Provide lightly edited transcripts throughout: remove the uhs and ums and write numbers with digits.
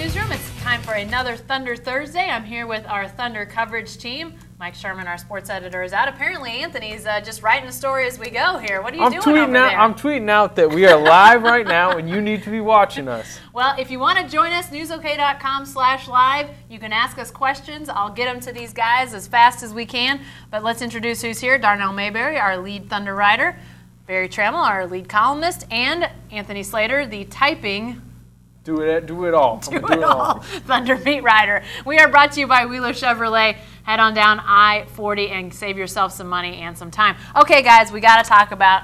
newsroom. It's time for another Thunder Thursday. I'm here with our Thunder coverage team. Mike Sherman, our sports editor, is out. Apparently, Anthony's just writing a story as we go here. What are you doing over there? I'm tweeting out that we are live right now, and you need to be watching us. Well, if you want to join us, newsok.com/live. You can ask us questions. I'll get them to these guys as fast as we can. But let's introduce who's here. Darnell Mayberry, our lead Thunder writer. Barry Trammell, our lead columnist. And Anthony Slater, the typing... Do it all. Do it all. Thunder beat writer. We are brought to you by Wheeler Chevrolet. Head on down I-40 and save yourself some money and some time. Okay, guys, we got to talk about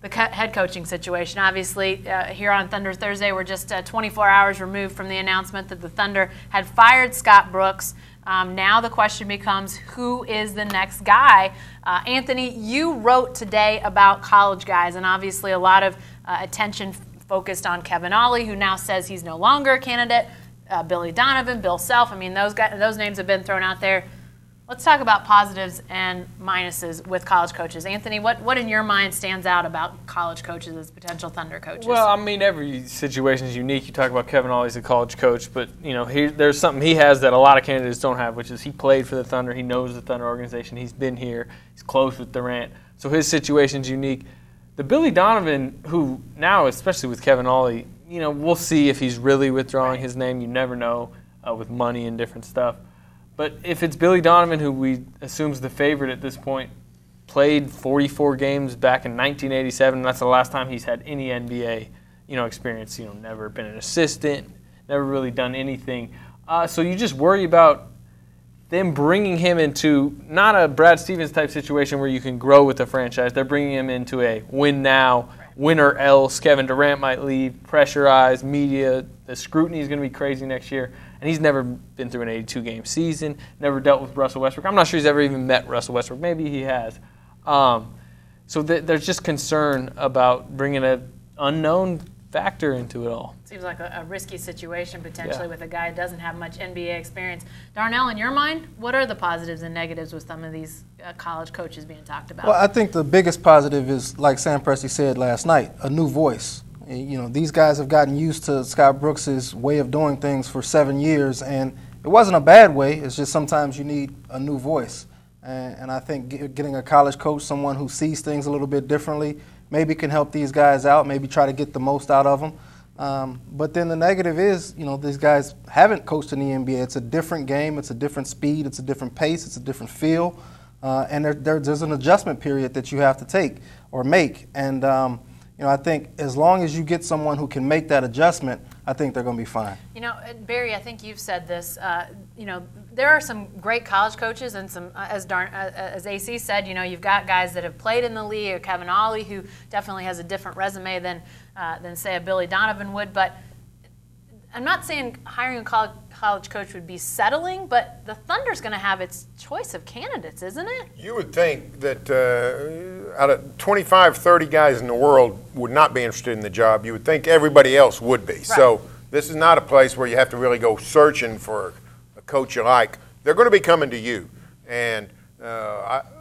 the head coaching situation. Obviously, here on Thunder Thursday, we're just 24 hours removed from the announcement that the Thunder had fired Scott Brooks. Now the question becomes, who is the next guy? Anthony, you wrote today about college guys, and obviously a lot of attention focused on Kevin Ollie, who now says he's no longer a candidate. Billy Donovan, Bill Self. I mean, those names have been thrown out there. Let's talk about positives and minuses with college coaches. Anthony, what in your mind stands out about college coaches as potential Thunder coaches? Well, I mean, every situation is unique. You talk about Kevin Ollie as a college coach, but you know, there's something he has that a lot of candidates don't have, which is he played for the Thunder. He knows the Thunder organization. He's been here. He's close with Durant. So his situation's unique. The Billy Donovan, who now, especially with Kevin Ollie, you know, we'll see if he's really withdrawing his name. You never know with money and different stuff. But if it's Billy Donovan, who we assume's the favorite at this point, played 44 games back in 1987, and that's the last time he's had any NBA, experience. Never been an assistant, never really done anything. So you just worry about them bringing him into not a Brad Stevens type situation where you can grow with the franchise. They're bringing him into a win now, win or else. Kevin Durant might leave, pressurized, media, the scrutiny is going to be crazy next year. And he's never been through an 82-game season, never dealt with Russell Westbrook. I'm not sure he's ever even met Russell Westbrook. Maybe he has. So there's just concern about bringing an unknown factor into it all. Seems like a risky situation potentially with a guy who doesn't have much NBA experience. Darnell, in your mind, what are the positives and negatives with some of these college coaches being talked about? Well, I think the biggest positive is, like Sam Presti said last night, a new voice. These guys have gotten used to Scott Brooks' way of doing things for 7 years, and it wasn't a bad way. It's just sometimes you need a new voice. And I think getting a college coach, someone who sees things a little bit differently, maybe can help these guys out, maybe try to get the most out of them. But then the negative is, these guys haven't coached in the NBA. It's a different game. It's a different speed. It's a different pace. It's a different feel. And there's an adjustment period that you have to take or make. And, I think as long as you get someone who can make that adjustment, I think they're going to be fine. Barry, I think you've said this. There are some great college coaches, and some, as AC said, you've got guys that have played in the league, or Kevin Ollie, who definitely has a different resume than say a Billy Donovan would. But I'm not saying hiring a college coach would be settling, but the Thunder's going to have its choice of candidates, isn't it? You would think that out of 25, 30 guys in the world would not be interested in the job. You would think everybody else would be. Right. So this is not a place where you have to really go searching for a coach you like. They're going to be coming to you. And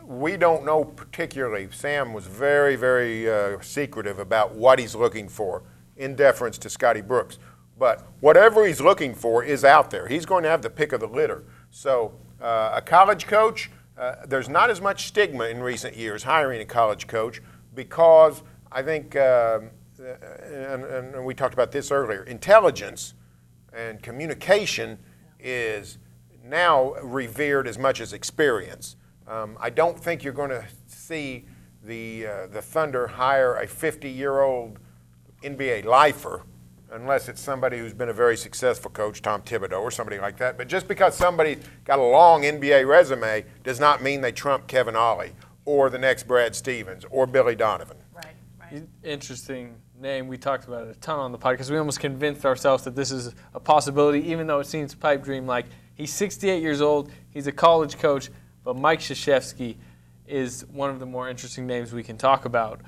we don't know particularly. Sam was very, very secretive about what he's looking for in deference to Scotty Brooks. But whatever he's looking for is out there. He's going to have the pick of the litter. So a college coach, there's not as much stigma in recent years hiring a college coach because I think, and we talked about this earlier, intelligence and communication is now revered as much as experience. I don't think you're going to see the Thunder hire a 50-year-old NBA lifer unless it's somebody who's been a very successful coach, Tom Thibodeau or somebody like that. But just because somebody got a long NBA resume does not mean they trump Kevin Ollie or the next Brad Stevens or Billy Donovan. Right. Interesting name. We talked about it a ton on the podcast because we almost convinced ourselves that this is a possibility, even though it seems a pipe dream. Like, he's 68 years old, he's a college coach, but Mike Krzyzewski is one of the more interesting names we can talk about.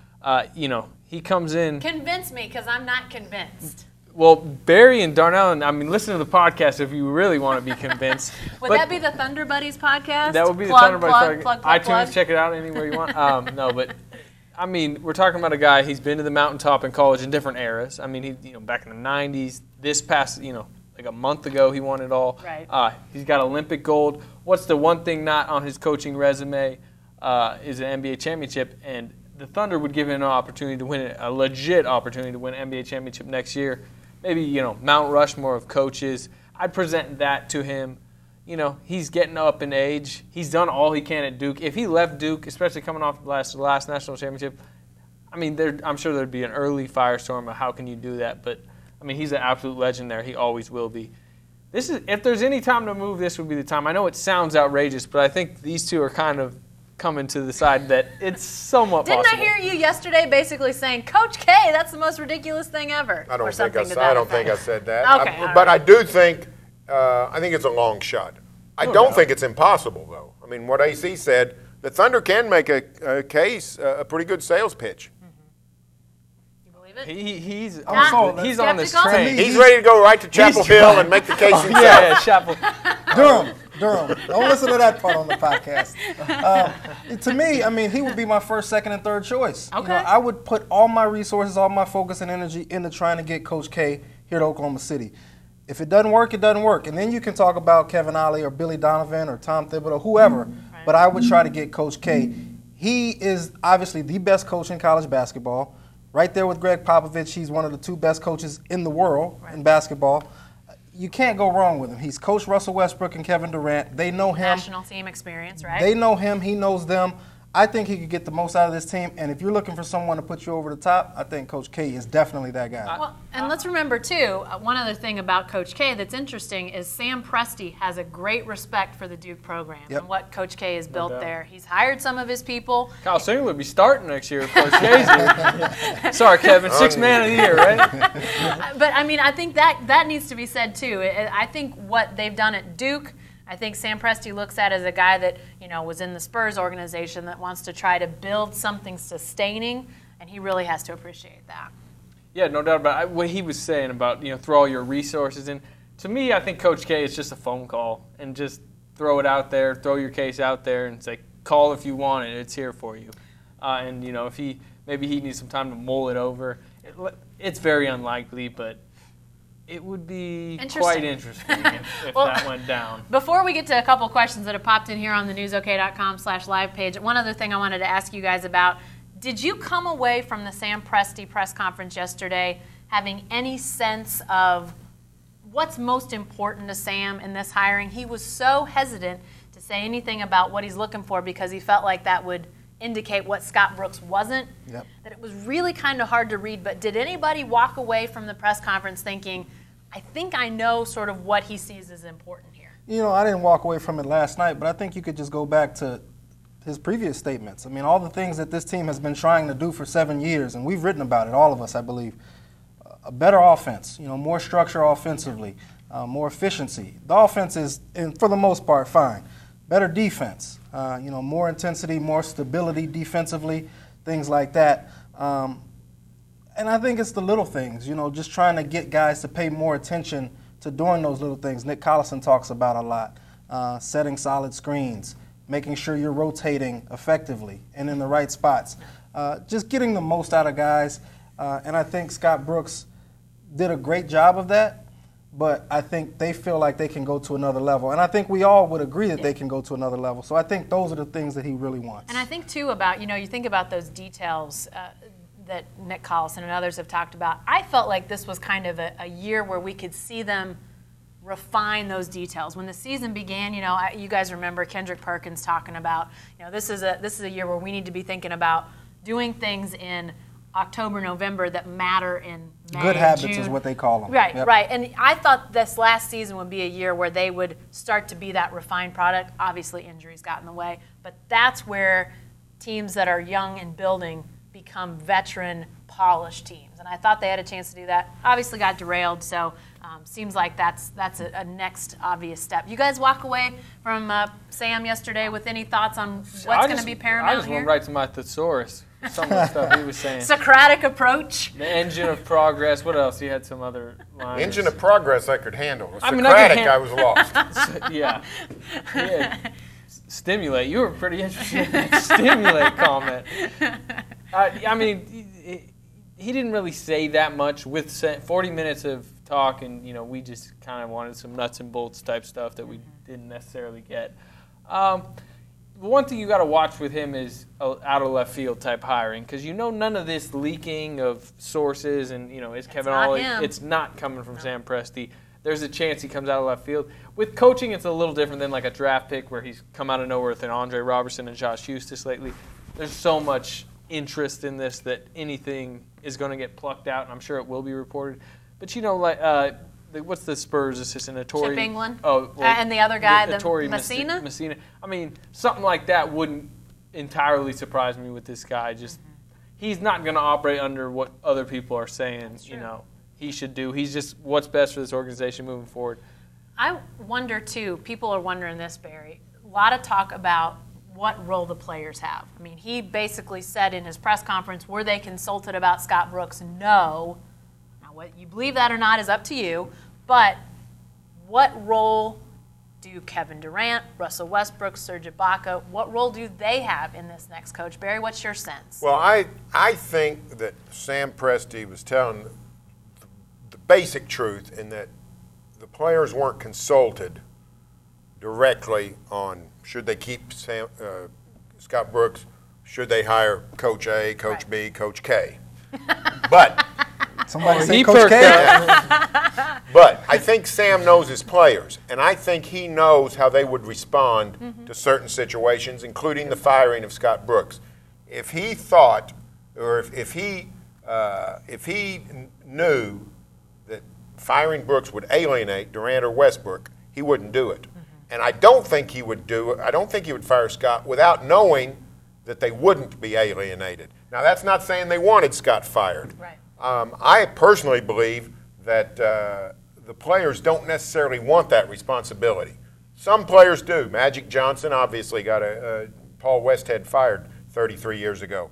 He comes in. Convince me, because I'm not convinced. Well, Barry and Darnell, listen to the podcast if you really want to be convinced. Would that be the Thunder Buddies podcast? That would be the Thunder Buddies podcast. iTunes, plug. check it out anywhere you want. No, but we're talking about a guy. He's been to the mountaintop in college in different eras. He, back in the '90s, this past, like a month ago he won it all. Right. He's got Olympic gold. What's the one thing not on his coaching resume is an NBA championship, and the Thunder would give him an opportunity to win it, a legit opportunity to win an NBA championship next year. Maybe, Mount Rushmore of coaches. I'd present that to him. He's getting up in age. He's done all he can at Duke. If he left Duke, especially coming off the last national championship, I'm sure there'd be an early firestorm of how can you do that. But, he's an absolute legend there. He always will be. If there's any time to move, this would be the time. I know it sounds outrageous, but I think these two are kind of coming to the side that it's somewhat possible. Didn't I hear you yesterday basically saying, Coach K, that's the most ridiculous thing ever? I don't think I said that. Okay, but I do think I think it's a long shot. I don't think it's impossible, though. What AC said, the Thunder can make a case, a pretty good sales pitch. You believe it? He's skeptical? on this train. He's ready to go right to Chapel Hill and make the case himself. Yeah, Chapel. Durham. Don't listen to that part on the podcast. To me, he would be my first, second, and third choice. Okay. I would put all my resources, all my focus and energy into trying to get Coach K here to Oklahoma City. If it doesn't work, it doesn't work. And then you can talk about Kevin Ollie or Billy Donovan or Tom Thibodeau, whoever. Right. But I would try to get Coach K. He is obviously the best coach in college basketball. Right there with Greg Popovich, he's one of the two best coaches in the world in basketball. You can't go wrong with him. He's coached Russell Westbrook and Kevin Durant. They know him. National team experience, right? They know him. He knows them. I think he could get the most out of this team. And if you're looking for someone to put you over the top, I think Coach K is definitely that guy. Well, and let's remember, too, one other thing about Coach K that's interesting is Sam Presti has a great respect for the Duke program and what Coach K has built there. He's hired some of his people. Kyle Singer would be starting next year if Coach K's here. Sorry, Kevin, 6th man of the year, right? But, I think that needs to be said, too. I think what they've done at Duke, I think Sam Presti looks at as a guy that, was in the Spurs organization that wants to try to build something sustaining, and he really has to appreciate that. Yeah, no doubt about it. What he was saying about, throw all your resources in. To me, I think Coach K is just a phone call and just throw it out there, throw your case out there and say, call if you want it. It's here for you. And, if maybe he needs some time to mull it over. It's very unlikely, but it would be quite interesting if that went down. Before we get to a couple questions that have popped in here on the newsok.com/live page, one other thing I wanted to ask you guys about. Did you come away from the Sam Presti press conference yesterday having any sense of what's most important to Sam in this hiring? He was so hesitant to say anything about what he's looking for because he felt like that would indicate what Scott Brooks wasn't, that it was really kind of hard to read. But did anybody walk away from the press conference thinking, I think I know sort of what he sees as important here? I didn't walk away from it last night, but I think you could just go back to his previous statements. All the things that this team has been trying to do for 7 years, and we've written about it, all of us, I believe. A better offense, more structure offensively, more efficiency. The offense is, for the most part, fine. Better defense, more intensity, more stability defensively, things like that. And I think it's the little things, just trying to get guys to pay more attention to doing those little things. Nick Collison talks about a lot, setting solid screens, making sure you're rotating effectively and in the right spots, just getting the most out of guys. And I think Scott Brooks did a great job of that. But I think they feel like they can go to another level. And I think we all would agree that they can go to another level. So I think those are the things that he really wants. And I think, too, about, you think about those details that Nick Collison and others have talked about. I felt like this was kind of a year where we could see them refine those details. When the season began, you guys remember Kendrick Perkins talking about, this is a year where we need to be thinking about doing things in October, November that matter in May, good habits June. Is what they call them. Right, right. And I thought this last season would be a year where they would start to be that refined product. Obviously, injuries got in the way. But that's where teams that are young and building become veteran, polished teams. And I thought they had a chance to do that. Obviously got derailed, so seems like that's a next obvious step. You guys walk away from Sam yesterday with any thoughts on what's going to be paramount here? I just went right to my thesaurus. Some of the stuff he was saying. Socratic approach. The engine of progress. What else? He had some other lines. Engine of progress I could handle. Socratic, I was lost. Yeah. Stimulate. You were pretty interested in that stimulate comment. He didn't really say that much with 40 minutes of talk, and we just kind of wanted some nuts and bolts type stuff that we didn't necessarily get. One thing you got to watch with him is out of left field type hiring, because none of this leaking of sources and is Kevin Ollie. It's not coming from Sam Presti. There's a chance he comes out of left field. With coaching, it's a little different than like a draft pick where he's come out of nowhere with an Andre Robertson and Josh Eustace lately. There's so much interest in this that anything is going to get plucked out, and I'm sure it will be reported. But what's the Spurs assistant? Chip England. Oh, well, and the other guy, the Messina. I mean, something like that wouldn't entirely surprise me with this guy. Just he's not going to operate under what other people are saying. He should do. He's just what's best for this organization moving forward. I wonder too. People are wondering this, Barry. A lot of talk about what role the players have. I mean, he basically said in his press conference, were they consulted about Scott Brooks? No. What you believe that or not is up to you, but what role do Kevin Durant, Russell Westbrook, Serge Ibaka, what role do they have in this next coach? Barry, what's your sense? Well, I think that Sam Presti was telling the basic truth in that the players weren't consulted directly on should they keep Scott Brooks, should they hire Coach A, Coach B, Coach K. But somebody say Coach K. But I think Sam knows his players, and I think he knows how they would respond to certain situations, including the firing of Scott Brooks. If he thought, or if he knew that firing Brooks would alienate Durant or Westbrook, he wouldn't do it. And I don't think he would do it. I don't think he would fire Scott without knowing that they wouldn't be alienated. Now, that's not saying they wanted Scott fired. Right. I personally believe that the players don't necessarily want that responsibility. Some players do. Magic Johnson obviously got Paul Westhead fired 33 years ago.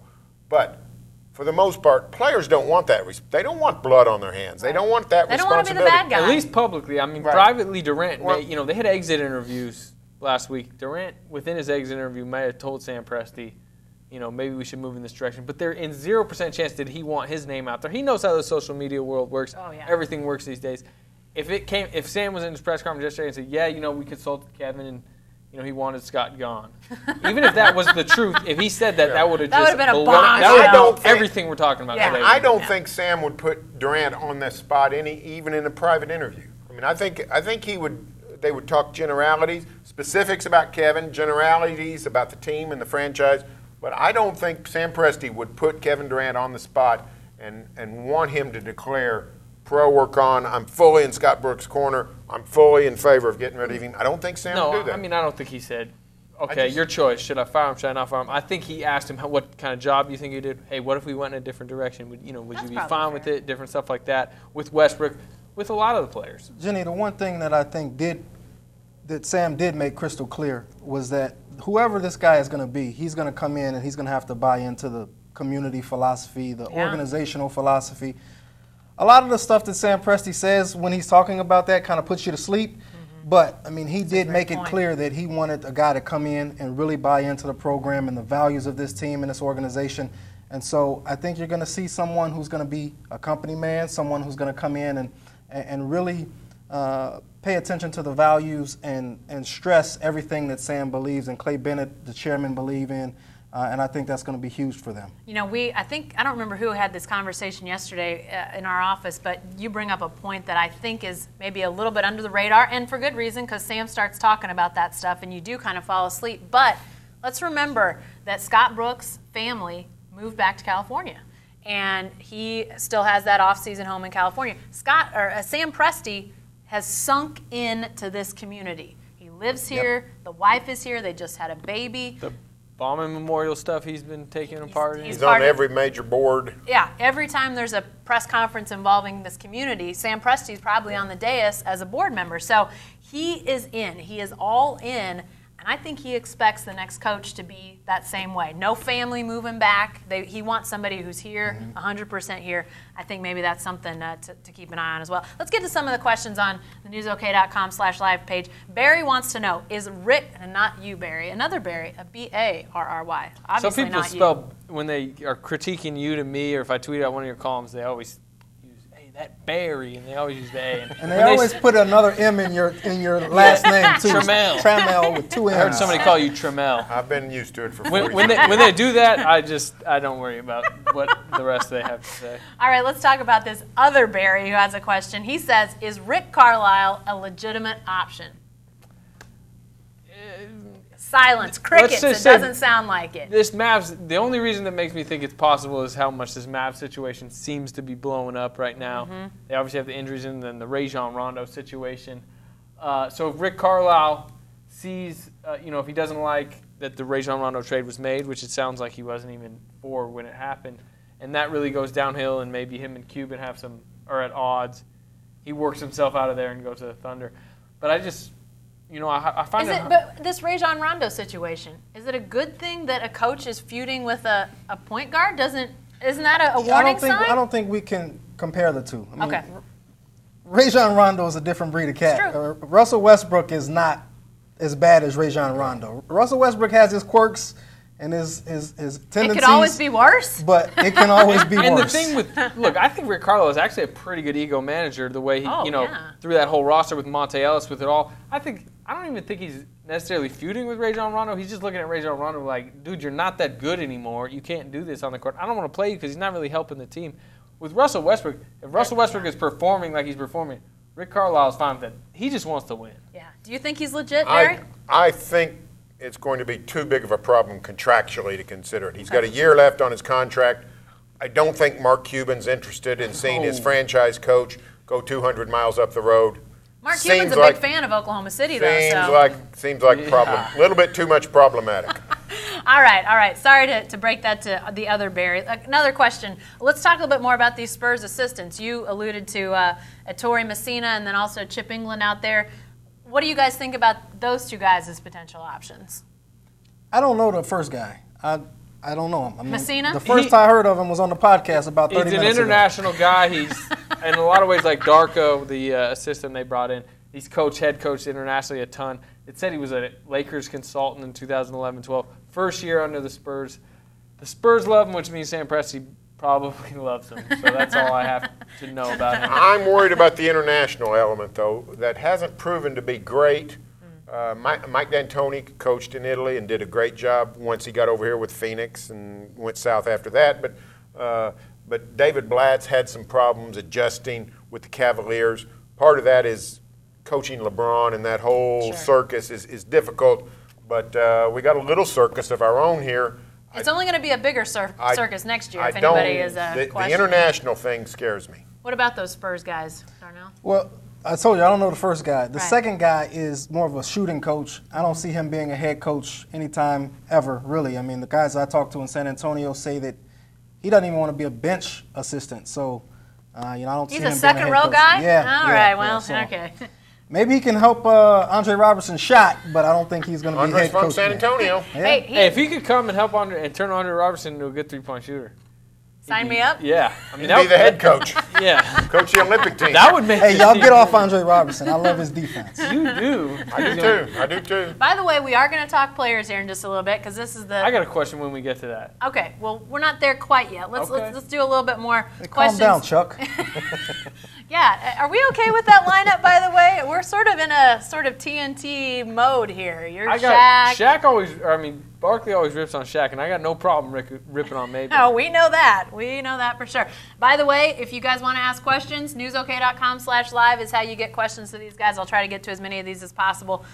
But for the most part, players don't want that. They don't want blood on their hands. Right. They don't want that responsibility. They don't want to be the bad guy. At least publicly. I mean, privately, Durant, they had exit interviews last week. Durant, within his exit interview, may have told Sam Presti, maybe we should move in this direction. But they're in 0% chance did he want his name out there. He knows how the social media world works. Oh, yeah. Everything works these days. If Sam was in his press conference yesterday and said, yeah, we consulted Kevin and he wanted Scott gone. Even if that was the truth, if he said that, that would have just been a bomb. That would have everything we're talking about today. I don't think Sam would put Durant on that spot even in a private interview. I mean, I think he would. They would talk generalities, specifics about Kevin, generalities about the team and the franchise. But I don't think Sam Presti would put Kevin Durant on the spot and want him to declare pro or con. I'm fully in Scott Brooks' corner. I'm fully in favor of getting rid of him. I don't think Sam would do that. I mean, I don't think he said, okay, your choice. Should I fire him? Should I not fire him? I think he asked him what kind of job you think he did. Hey, what if we went in a different direction? Would you be fine with it? Different stuff like that with Westbrook, with a lot of the players. Jenny, the one thing that I think that Sam did make crystal clear was that whoever this guy is going to be, he's going to come in and he's going to have to buy into the community philosophy, the organizational philosophy. A lot of the stuff that Sam Presti says when he's talking about that kind of puts you to sleep. But, I mean, he did make it clear that he wanted a guy to come in and really buy into the program and the values of this team and this organization. And so I think you're going to see someone who's going to be a company man, someone who's going to come in and really pay attention to the values and stress everything that Sam believes and Clay Bennett, the chairman, believe in. And I think that's going to be huge for them. I don't remember who had this conversation yesterday in our office, but you bring up a point that I think is maybe a little bit under the radar, and for good reason, because Sam starts talking about that stuff and you do kind of fall asleep. But let's remember that Scott Brooks' family moved back to California, and he still has that off-season home in California. Sam Presti has sunk into this community. He lives here. The wife is here. They just had a baby. The Bauman Memorial stuff he's been taking a part in. He's on every major board. Yeah, every time there's a press conference involving this community, Sam Presti's probably on the dais as a board member. So he is in. He is all in. And I think he expects the next coach to be that same way. No family moving back. He wants somebody who's here, 100% here. I think maybe that's something to keep an eye on as well. Let's get to some of the questions on the newsok.com/live page. Barry wants to know, is Rick, and not you, Barry, another Barry, a B-A-R-R-Y? Obviously some people when they are critiquing you to me, or if I tweet out one of your columns, they always use, hey, that Barry, and they always use the A. And they always put another M in your last name too. Trammell. Trammell with 2 M's. I heard somebody call you Trammell. I've been used to it for 40 When they do that, I don't worry about what the rest they have to say. All right, let's talk about this other Barry who has a question. He says, is Rick Carlisle a legitimate option? Silence, crickets. It doesn't sound like it. This Mavs, the only reason that makes me think it's possible is how much this Mavs situation seems to be blowing up right now. They obviously have the injuries and then the Rajon Rondo situation. So if Rick Carlisle sees, if he doesn't like that the Rajon Rondo trade was made, which it sounds like he wasn't even for when it happened, and that really goes downhill and maybe him and Cuban are at odds, he works himself out of there and goes to the Thunder. But I just... I find But this Rajon Rondo situation, is it a good thing that a coach is feuding with a point guard? Isn't that a warning sign? I don't think we can compare the two. I mean, okay. Rajon Rondo is a different breed of cat. Russell Westbrook is not as bad as Rajon Rondo. Russell Westbrook has his quirks and his tendencies. It could always be worse. But it can always be worse. And the thing look, I think Rick Carlisle is actually a pretty good ego manager. The way he, threw that whole roster with Monte Ellis with it all. I don't even think he's necessarily feuding with Rajon Rondo. He's just looking at Rajon Rondo like, dude, you're not that good anymore. You can't do this on the court. I don't want to play you because he's not really helping the team. With Russell Westbrook, if Russell Westbrook is performing like he's performing, Rick Carlisle is fine with that. He just wants to win. Yeah. Do you think he's legit, Barry? I think it's going to be too big of a problem contractually to consider it. He's got a year left on his contract. I don't think Mark Cuban's interested in seeing his franchise coach go 200 miles up the road. Mark Cuban's a big fan of Oklahoma City, though. Seems like a little bit too much problematic. All right. Sorry to break that to the other Barry. Another question. Let's talk a little bit more about these Spurs assistants. You alluded to Ettore Messina and then also Chip England out there. What do you guys think about those two guys as potential options? I don't know the first guy. I don't know him. I mean, Messina? The first I heard of him was on the podcast about 30 minutes ago. He's an international guy. He's, in a lot of ways, like Darko, the assistant they brought in. He's head coached internationally a ton. It said he was a Lakers consultant in 2011-12. First year under the Spurs. The Spurs love him, which means Sam Presti probably loves him. So that's all I have to know about him. I'm worried about the international element, though. That hasn't proven to be great. Mike D'Antoni coached in Italy and did a great job once he got over here with Phoenix and went south after that. But David Blatt's had some problems adjusting with the Cavaliers. Part of that is coaching LeBron, and that whole circus is difficult. But we got a little circus of our own here. It's only going to be a bigger circus next year if anybody is questioning. The international thing scares me. What about those Spurs guys, Darnell? Well, I told you, I don't know the first guy. The second guy is more of a shooting coach. I don't see him being a head coach anytime ever, really. I mean, the guys I talked to in San Antonio say that he doesn't even want to be a bench assistant. So, I don't see him being a head coach. He's a second row guy? Yeah. All right, well, okay. Maybe he can help Andre Robertson shot, but I don't think he's going to be head coach. From San Antonio. Hey, if he could come and help and turn Andre Robertson into a good three-point shooter. Sign me up? Yeah. I mean, he'd be the head coach. Yeah. Coach the Olympic team. That would make Hey, y'all get off Andre Robertson. I love his defense. You do. I do too. By the way, we are going to talk players here in just a little bit because this is the... I got a question when we get to that. Okay. Well, we're not there quite yet. Let's do a little bit more Hey, questions. calm down, Chuck. Yeah. Are we okay with that lineup, by the way? We're sort of in a sort of TNT mode here. You're Shaq. Shaq always, Barkley always rips on Shaq, and I got no problem ripping on Maybe. No, we know that. We know that for sure. By the way, if you guys want to ask questions, newsok.com/live is how you get questions to these guys. I'll try to get to as many of these as possible.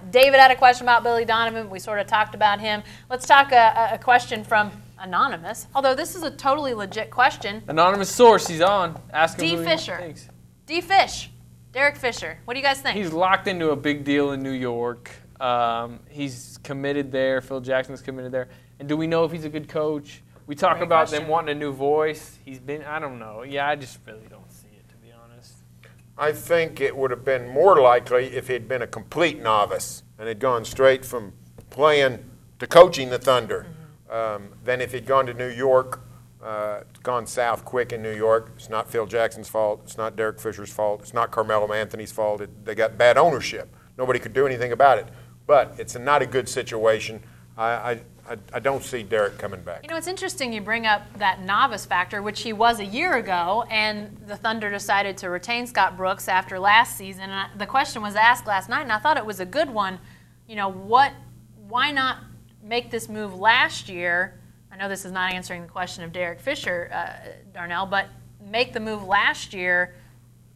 David had a question about Billy Donovan. We sort of talked about him. Let's talk a question from Anonymous, although this is a totally legit question. Anonymous source, he's on. Ask him D. who Fisher. he thinks. D. Fish. Derek Fisher. What do you guys think? He's locked into a big deal in New York. He's committed there. Phil Jackson's committed there. And do we know if he's a good coach? We talk about them wanting a new voice. I don't know. Yeah, I just really don't see it, to be honest. I think it would have been more likely if he'd been a complete novice and had gone straight from playing to coaching the Thunder than if he'd gone to New York, gone south quick in New York. It's not Phil Jackson's fault. It's not Derek Fisher's fault. It's not Carmelo Anthony's fault. They got bad ownership. Nobody could do anything about it. But it's not a good situation. I I don't see Derek coming back. You know, it's interesting you bring up that novice factor, which he was a year ago, and the Thunder decided to retain Scott Brooks after last season. And the question was asked last night, and I thought it was a good one. You know, why not make this move last year? I know this is not answering the question of Derek Fisher, Darnell, but make the move last year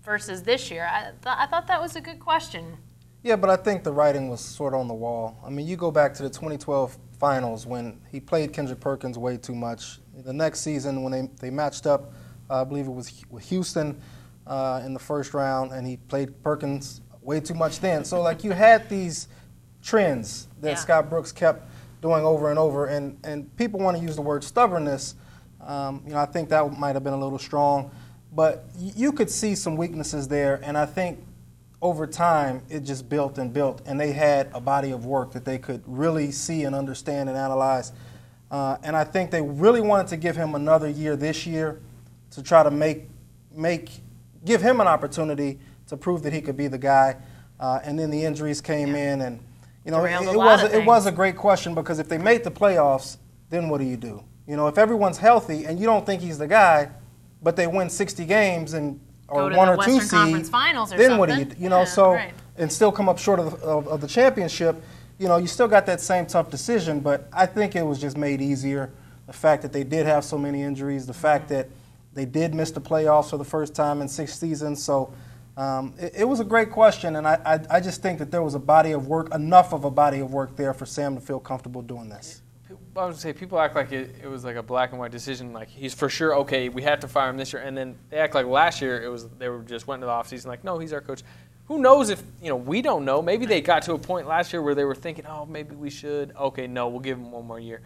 versus this year. I thought that was a good question. Yeah, but I think the writing was sort of on the wall. I mean, you go back to the 2012 finals when he played Kendrick Perkins way too much. The next season when they matched up, I believe it was with Houston in the first round, and he played Perkins way too much then. So, like, you had these trends that Scott Brooks kept doing over and over, and people want to use the word stubbornness. You know, I think that might have been a little strong, but you could see some weaknesses there, and I think over time, it just built and built, and they had a body of work that they could really see and understand and analyze. And I think they really wanted to give him another year this year to try to give him an opportunity to prove that he could be the guy. And then the injuries came in, and you know, it was a great question, because if they made the playoffs, then what do? You know, if everyone's healthy and you don't think he's the guy, but they win 60 games and or one or two seed, then what do you know? So and still come up short of the championship. You know, you still got that same tough decision, but I think it was just made easier. The fact that they did have so many injuries, the fact that they did miss the playoffs for the first time in 6 seasons. So it was a great question, and I just think that there was enough of a body of work there for Sam to feel comfortable doing this. I would say people act like it was like a black and white decision. Like, he's for sure okay. We had to fire him this year, and then they act like last year they were just went into the offseason like, no, he's our coach. Who knows if we don't know. Maybe they got to a point last year where they were thinking, oh, maybe we should. Okay, no, we'll give him one more year.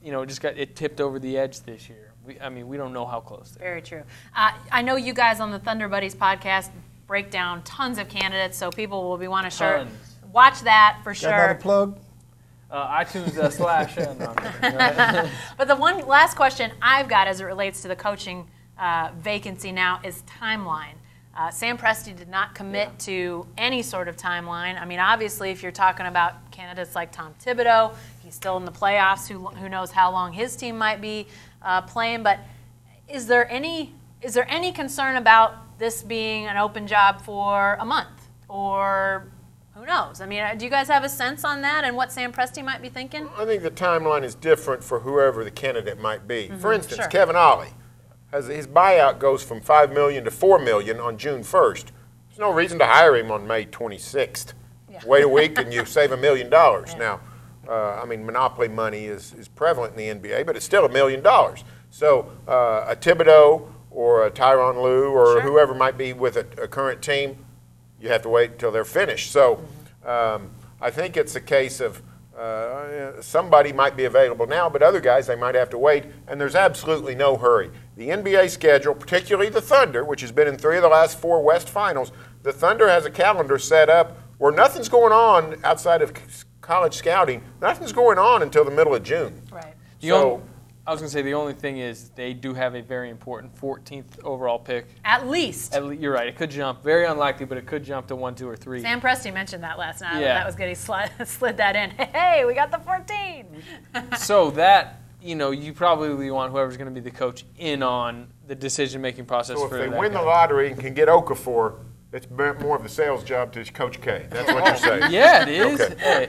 It tipped over the edge this year. We don't know how close. Very true. I know you guys on the Thunder Buddies podcast break down tons of candidates, so people will be want to watch that for sure. Got another plug? iTunes /. But the one last question I've got as it relates to the coaching vacancy now is timeline. Sam Presti did not commit to any sort of timeline. I mean, obviously, if you're talking about candidates like Tom Thibodeau, he's still in the playoffs. Who knows how long his team might be playing? But is there any concern about this being an open job for a month, or who knows? I mean, do you guys have a sense on that and what Sam Presti might be thinking? I think the timeline is different for whoever the candidate might be. For instance, Kevin Ollie. His buyout goes from $5 million to $4 million on June 1st. There's no reason to hire him on May 26th. Yeah. Wait a week and you save $1 million. Yeah. Now, monopoly money is prevalent in the NBA, but it's still $1 million. So a Thibodeau or a Tyronn Lue or whoever might be with a current team, you have to wait until they're finished. So I think it's a case of somebody might be available now, but other guys, they might have to wait, and there's absolutely no hurry. The NBA schedule, particularly the Thunder, which has been in 3 of the last 4 West Finals, the Thunder has a calendar set up where nothing's going on outside of college scouting. Nothing's going on until the middle of June. Right. I was going to say the only thing is they do have a very important 14th overall pick. At least. You're right. It could jump. Very unlikely, but it could jump to 1, 2, or 3. Sam Presti mentioned that last night. Yeah. That was good. He slid that in. Hey, we got the 14. So that, you probably want whoever's going to be the coach in on the decision-making process. So if they win the lottery and can get Okafor, it's more of a sales job to Coach K. That's what you're saying. Yeah, it is. Okay. Hey,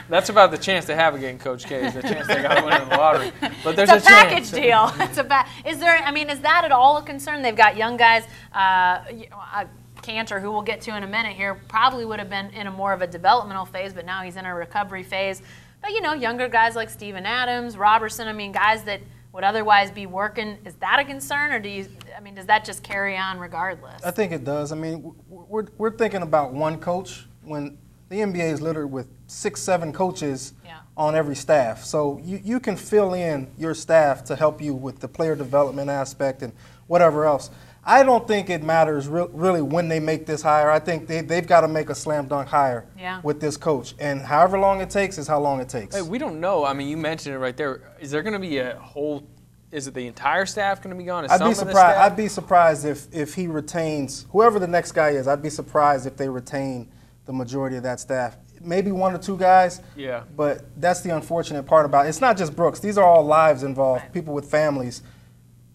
that's about the chance they have against Coach K. Is the chance they got to win in the lottery. But there's it's a package deal. It's is that at all a concern? They've got young guys. Cantor, who we'll get to in a minute here, probably would have been in a more of a developmental phase, but now he's in a recovery phase. But younger guys like Steven Adams, Robertson. Guys that would otherwise be working. Is that a concern, or does that just carry on regardless? I think it does. We're thinking about one coach when the NBA is littered with 6, 7 coaches on every staff. So you can fill in your staff to help you with the player development aspect and whatever else. I don't think it matters really when they make this hire. I think they've got to make a slam dunk hire with this coach. And however long it takes is how long it takes. Hey, we don't know. You mentioned it right there. Is there going to be is it the entire staff going to be gone? I'd be surprised if he retains, whoever the next guy is, I'd be surprised if they retain the majority of that staff. maybe 1 or 2 guys. Yeah. But that's the unfortunate part about it. It's not just Brooks. These are all lives involved, Right. people with families.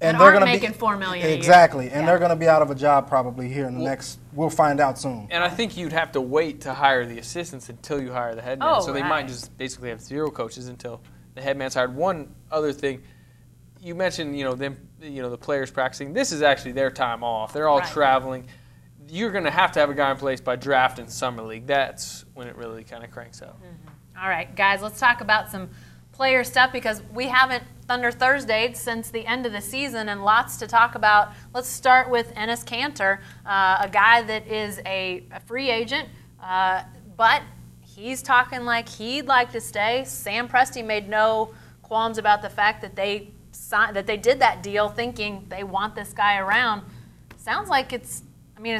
And they're aren't gonna making $4 million a year. Exactly. And Yeah. they're going to be out of a job probably here in the next, we'll find out soon. And I think you'd have to wait to hire the assistants until you hire the head man. Oh, so they right. might just basically have 0 coaches until the head man's hired. One other thing, you mentioned, the players practicing. This is actually their time off. They're all Right. traveling. You're going to have a guy in place by draft and summer league. That's when it really kind of cranks up. All right, guys, let's talk about some player stuff because we haven't Thunder Thursday since the end of the season and lots to talk about. Let's start with Enes Kanter, a guy that is a free agent, but he's talking like he'd like to stay. Sam Presti made no qualms about the fact that they did that deal thinking they want this guy around. Sounds like it's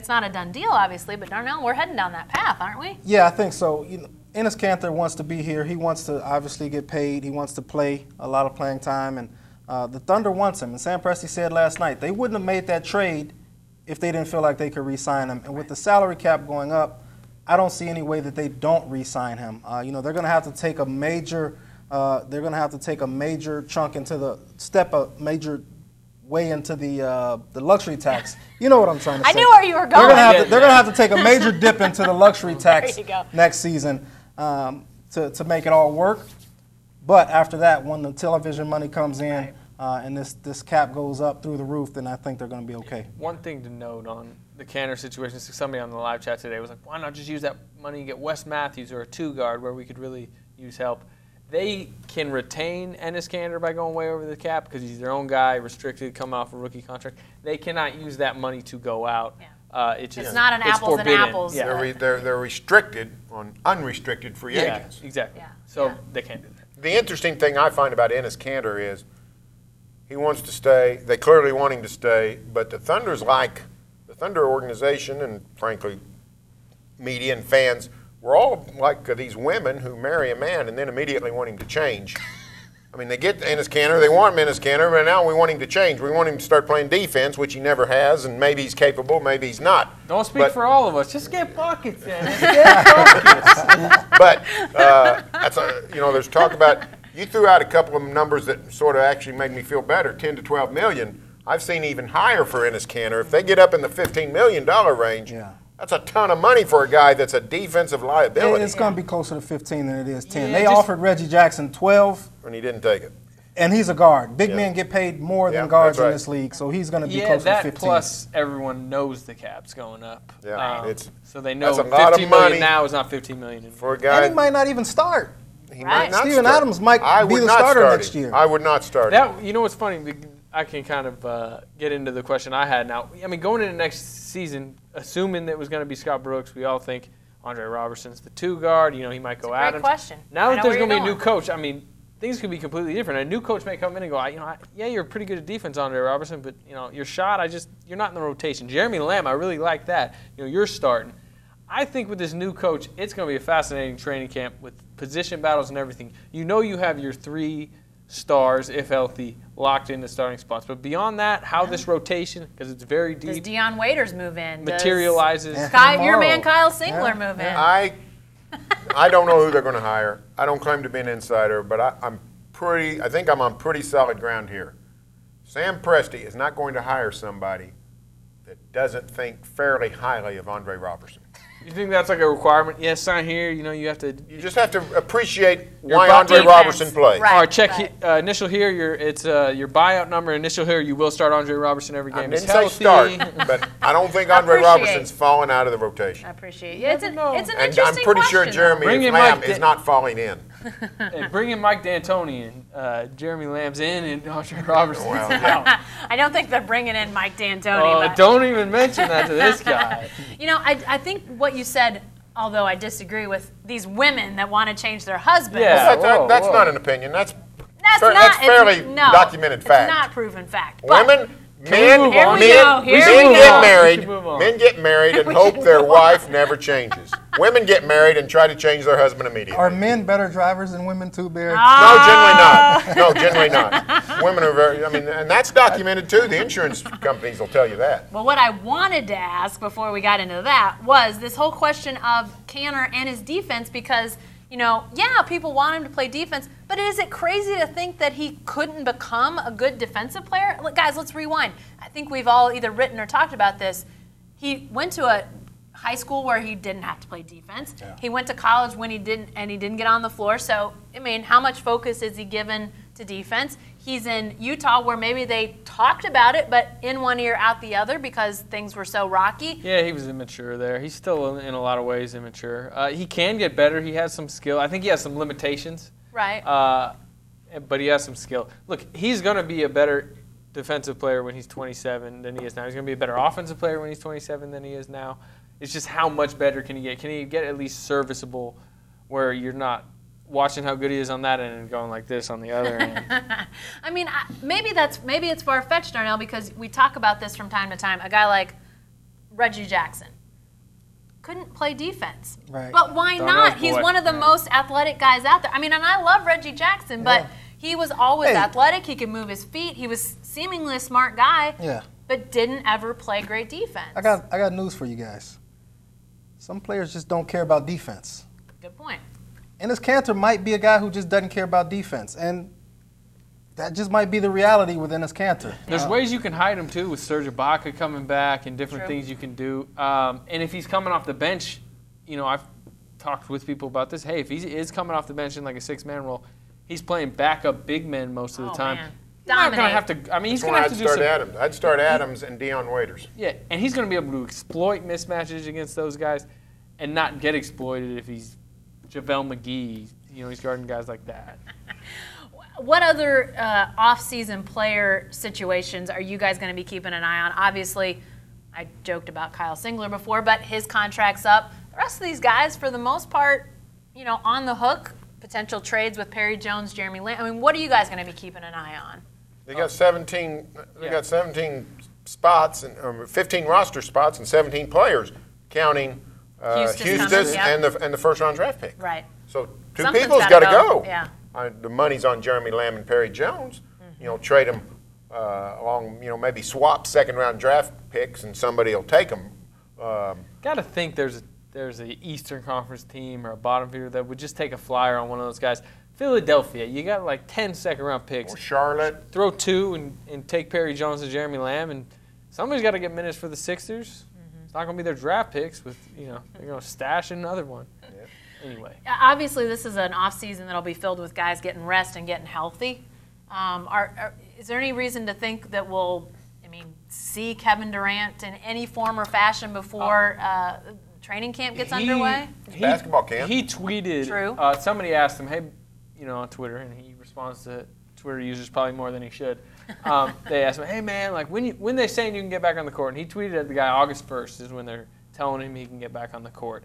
not a done deal, obviously, but Darnell, we're heading down that path, aren't we? Yeah, I think so. Enes Kanter wants to be here. He wants to obviously get paid. He wants to play a lot of playing time, and the Thunder wants him. And Sam Presti said last night they wouldn't have made that trade if they didn't feel like they could re-sign him. And with the salary cap going up, I don't see any way that they don't re-sign him. They're going to have to take a major. They're going to have to take a major chunk into a major way into the luxury tax. You know what I'm trying to say. I knew where you were going. They're going to have to take a major dip into the luxury tax There you go. next season to make it all work. But after that, when the television money comes in and this cap goes up through the roof, then I think they're going to be okay. One thing to note on the Kanter situation, somebody on the live chat today was like, why not just use that money and get Wes Matthews or a 2-guard where we could really use help? They can retain Enes Kanter by going way over the cap because he's their own guy, restricted, come off a rookie contract. They cannot use that money to go out. Yeah. It's not an apples forbidden. and apples. Yeah, They're restricted on unrestricted free agents. Exactly. Yeah. So Yeah. they can't do that. The interesting thing I find about Enes Kanter is he wants to stay. They clearly want him to stay, but the Thunder's like the Thunder organization and, frankly, media and fans, we're all like these women who marry a man and then immediately want him to change. I mean, they get Enes Kanter, they want Enes Kanter, but now we want him to change. We want him to start playing defense, which he never has, and maybe he's capable, maybe he's not. Don't speak But- for all of us. Just get buckets, Enes. Get buckets. But there's talk about you threw out a couple of numbers that sort of actually made me feel better. 10 to 12 million. I've seen even higher for Enes Kanter. If they get up in the $15 million range, that's a ton of money for a guy that's a defensive liability. It's going to be closer to 15 than it is 10. Yeah, They just- offered Reggie Jackson 12, And he didn't take it. and he's a guard. Big Yeah. men get paid more Yeah, than guards that's right. in this league, so he's going to be Yeah, closer to that 15. plus everyone knows the cap's going up. Yeah, it's- so they know that's a lot of 15 million money now is not 15 million anymore. For a And guy, he might not even start. he Right. might not Steven start. Adams might I be would the not starter start next him. year. I would not start him. That, you know what's funny? I can kind of get into the question I had now. I mean, going into next season, assuming that it was going to be Scott Brooks, we all think Andre Robertson's the 2-guard. He might go It's a great Adams. question. Now I that know there's where going to be a you're new going. coach, I mean, things could be completely different. A new coach may come in and go, yeah, you're pretty good at defense, Andre Robertson, but your shot, you're not in the rotation. Jeremy Lamb, I really like that. You're starting. I think with this new coach, it's going to be a fascinating training camp with position battles and everything. You have your 3 stars, if healthy, locked into starting spots. But beyond that, how this rotation, because it's very Does deep, Dion Waiters move in? materializes. Yeah. Your man Tomorrow. Kyle Singler move in? I don't know who they're going to hire. I don't claim to be an insider, but I think I'm on pretty solid ground here. Sam Presti is not going to hire somebody that doesn't think fairly highly of Andre Robertson. You think that's like a requirement? Yes, sign here. You have to. You just have to appreciate Your why butt Andre defense. Robertson plays. Right. All right, check initial here. It's your buyout number. Initial here. You will start Andre Robertson every I game. didn't He's say healthy. start, but I don't think Andre Appreciate. Robertson's fallen out of the rotation. I appreciate it. Yeah, it's an know. interesting And I'm pretty sure question, Jeremy Bring in Lamb Mike is not falling in. And bring in Mike D'Antoni and Jeremy Lamb's in and Andre Robertson's Well, out. though. I don't think they're bringing in Mike D'Antoni. but, Don't even mention that to this guy. I think what you said, although I disagree with these women that want to change their husbands. Yeah. That's whoa, that's whoa. not an opinion. That's That's fairly documented fact. It's not proven fact. Women, men get married and hope their wife never changes. Women get married and try to change their husband immediately. Are men better drivers than women too, Barry? No, generally not. Women are very, and that's documented too. The insurance companies will tell you that. Well, what I wanted to ask before we got into that was this whole question of Kanter and his defense, because, people want him to play defense, but is it crazy to think that he couldn't become a good defensive player? Look, guys, let's rewind. I think we've all either written or talked about this. He went to a high school where he didn't have to play defense. Yeah. He went to college when he didn't, and he didn't get on the floor. So, how much focus is he given to defense? He's in Utah where maybe they talked about it, but in one ear, out the other because things were so rocky. Yeah, he was immature there. He's still, in a lot of ways, immature. He can get better. He has some skill. I think he has some limitations. Right. But he has some skill. Look, he's going to be a better defensive player when he's 27 than he is now. He's going to be a better offensive player when he's 27 than he is now. It's just how much better can he get? Can he get at least serviceable where you're not watching how good he is on that end and going like this on the other end? Maybe it's far-fetched, Darnell, because we talk about this from time to time. A guy like Reggie Jackson couldn't play defense. Right. But why not? He's one of the most athletic guys out there. And I love Reggie Jackson, but he was always athletic. He could move his feet. He was seemingly a smart guy. Yeah. But didn't ever play great defense. I got news for you guys. Some players just don't care about defense. Good point. Enes Kanter might be a guy who just doesn't care about defense, and that just might be the reality with Enes Kanter. There's ways you can hide him too, with Serge Ibaka coming back and different things you can do. And if he's coming off the bench, I've talked with people about this. Hey, if he is coming off the bench in like a six-man role, he's playing backup big men most of the time. Man. He's not going to have to. He's going to have to do some. I'd start Adams and Dion Waiters. Yeah, and he's going to be able to exploit mismatches against those guys, and not get exploited if he's JaVale McGee. He's guarding guys like that. What other off-season player situations are you guys going to be keeping an eye on? Obviously, I joked about Kyle Singler before, but his contract's up. The rest of these guys, for the most part, on the hook. Potential trades with Perry Jones, Jeremy Lamb. What are you guys going to be keeping an eye on? They got 17. They got 17 spots and 15 roster spots and 17 players, counting Houston's and the first-round draft pick. Right. So people's got to go. Yeah. The money's on Jeremy Lamb and Perry Jones. Mm-hmm. Trade them along. Maybe swap second-round draft picks and somebody will take them. Got to think there's an Eastern Conference team or a bottom feeder that would just take a flyer on one of those guys. Philadelphia, you got like 10 second-round picks. Or Charlotte. Throw two and take Perry Jones and Jeremy Lamb, and somebody's got to get minutes for the Sixers. Mm-hmm. It's not going to be their draft picks. They're going to stash another one. Yep. Anyway. Obviously, this is an off-season that'll be filled with guys getting rest and getting healthy. Is there any reason to think that we'll, see Kevin Durant in any form or fashion before training camp gets underway? Basketball camp. He tweeted. True. Somebody asked him, hey, on Twitter, and he responds to Twitter users probably more than he should. They asked him, hey, man, when they saying you can get back on the court? And he tweeted at the guy, August 1st is when they're telling him he can get back on the court.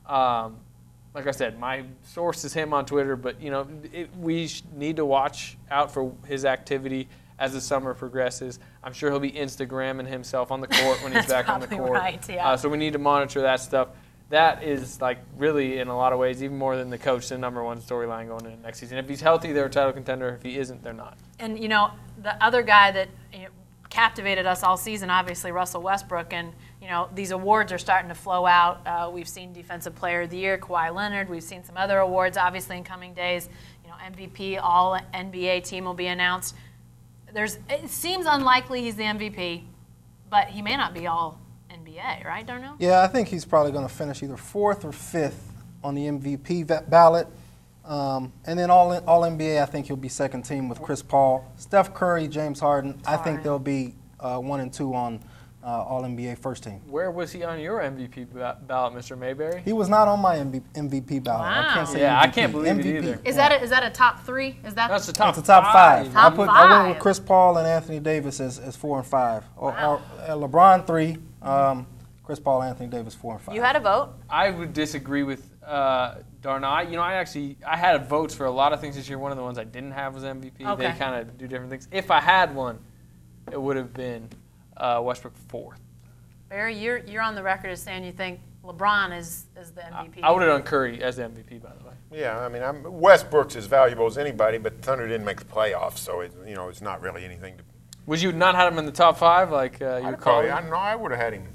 Mm-hmm. Like I said, my source is him on Twitter, but, we need to watch out for his activity as the summer progresses. I'm sure he'll be Instagramming himself on the court when he's back on the court. Right, yeah. So we need to monitor that stuff. That is, really, in a lot of ways, even more than the coach, the number one storyline going into next season. If he's healthy, they're a title contender. If he isn't, they're not. And, the other guy that captivated us all season, obviously, Russell Westbrook. And, these awards are starting to flow out. We've seen Defensive Player of the Year, Kawhi Leonard. We've seen some other awards, obviously, in coming days. MVP, All-NBA team will be announced. It seems unlikely he's the MVP, but he may not be All-NBA, right, Darnell? Yeah, I think he's probably going to finish either 4th or 5th on the MVP ballot. And then All-NBA, I think he'll be second team with Chris Paul. Steph Curry, James Harden, I think they'll be 1 and 2 on All-NBA first team. Where was he on your MVP ballot, Mr. Mayberry? He was not on my MVP ballot. Wow. I can't say MVP. MVP. I can't believe MVP. it either. Is that a top 3? That's the top. It's the top 5. Top I five. went with Chris Paul and Anthony Davis as 4 and 5. Wow. LeBron 3. Chris Paul, Anthony Davis 4 and 5. You had a vote. I would disagree with Darnay. I had votes for a lot of things this year. One of the ones I didn't have was MVP. Okay. They kind of do different things. If I had one, it would have been Westbrook 4th. Barry, you're on the record as saying you think LeBron is the MVP. I would have done Curry as the MVP, by the way. Yeah, I mean, Westbrook's as valuable as anybody, but the Thunder didn't make the playoffs, so it's not really anything to. Would you not have him in the top 5 like you call it? I would have had him.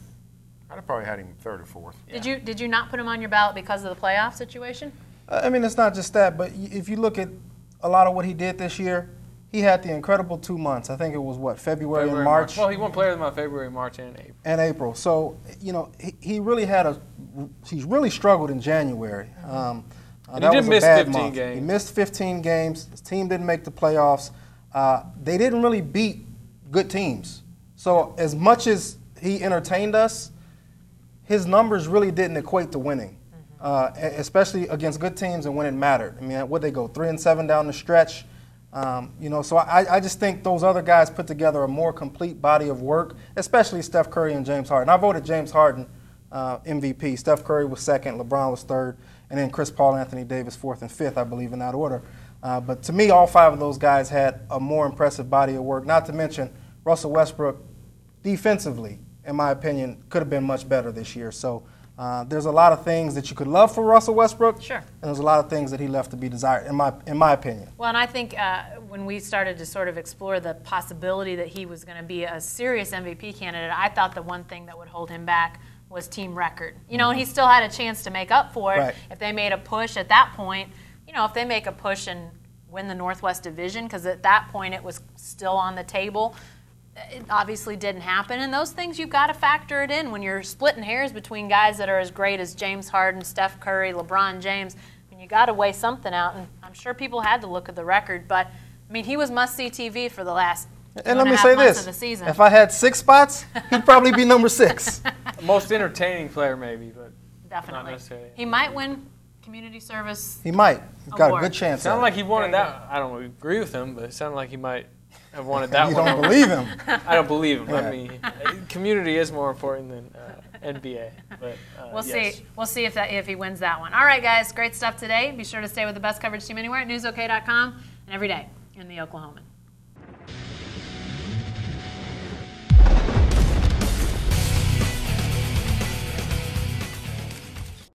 I'd have probably had him 3rd or 4th. Yeah. Did you not put him on your ballot because of the playoff situation? I mean, it's not just that, but if you look at a lot of what he did this year, he had the incredible 2 months. I think it was February and March. Well, he won Player of the Month February, March, and April. So he really he's really struggled in January. And he did miss 15 games. He missed 15 games. His team didn't make the playoffs. They didn't really beat good teams. So as much as he entertained us, his numbers really didn't equate to winning, especially against good teams and when it mattered. I mean, what they go 3-7 down the stretch. So I just think those other guys put together a more complete body of work, especially Steph Curry and James Harden. I voted James Harden MVP. Steph Curry was 2nd, LeBron was 3rd, and then Chris Paul, Anthony Davis 4th and 5th, I believe, in that order. But to me, all 5 of those guys had a more impressive body of work, not to mention Russell Westbrook defensively, in my opinion, could have been much better this year. So there's a lot of things that you could love for Russell Westbrook, sure, and there's a lot of things that he left to be desired, in my opinion. Well, and I think when we started to sort of explore the possibility that he was going to be a serious MVP candidate, I thought the one thing that would hold him back was team record. And he still had a chance to make up for it if they made a push at that point. If they make a push and win the Northwest Division, because at that point it was still on the table. It obviously didn't happen, and those things you've got to factor it in when you're splitting hairs between guys that are as great as James Harden, Steph Curry, LeBron James. I mean, you got to weigh something out, and I'm sure people had to look at the record, but I mean, he was must-see TV for the last and let me say months this: of the season. if I had 6 spots, he'd probably be number 6. Most entertaining player, maybe, but definitely. not necessarily. He might win community service. He might. He's got award. a good chance. Sounded like he wanted that. I don't agree with him, but it sounded like he might have wanted that You one. don't believe him. I don't believe him. Yeah. I mean, community is more important than NBA. But We'll yes. see. We'll see if he wins that one. All right, guys, great stuff today. Be sure to stay with the best coverage team anywhere at newsok.com and every day in the Oklahoman.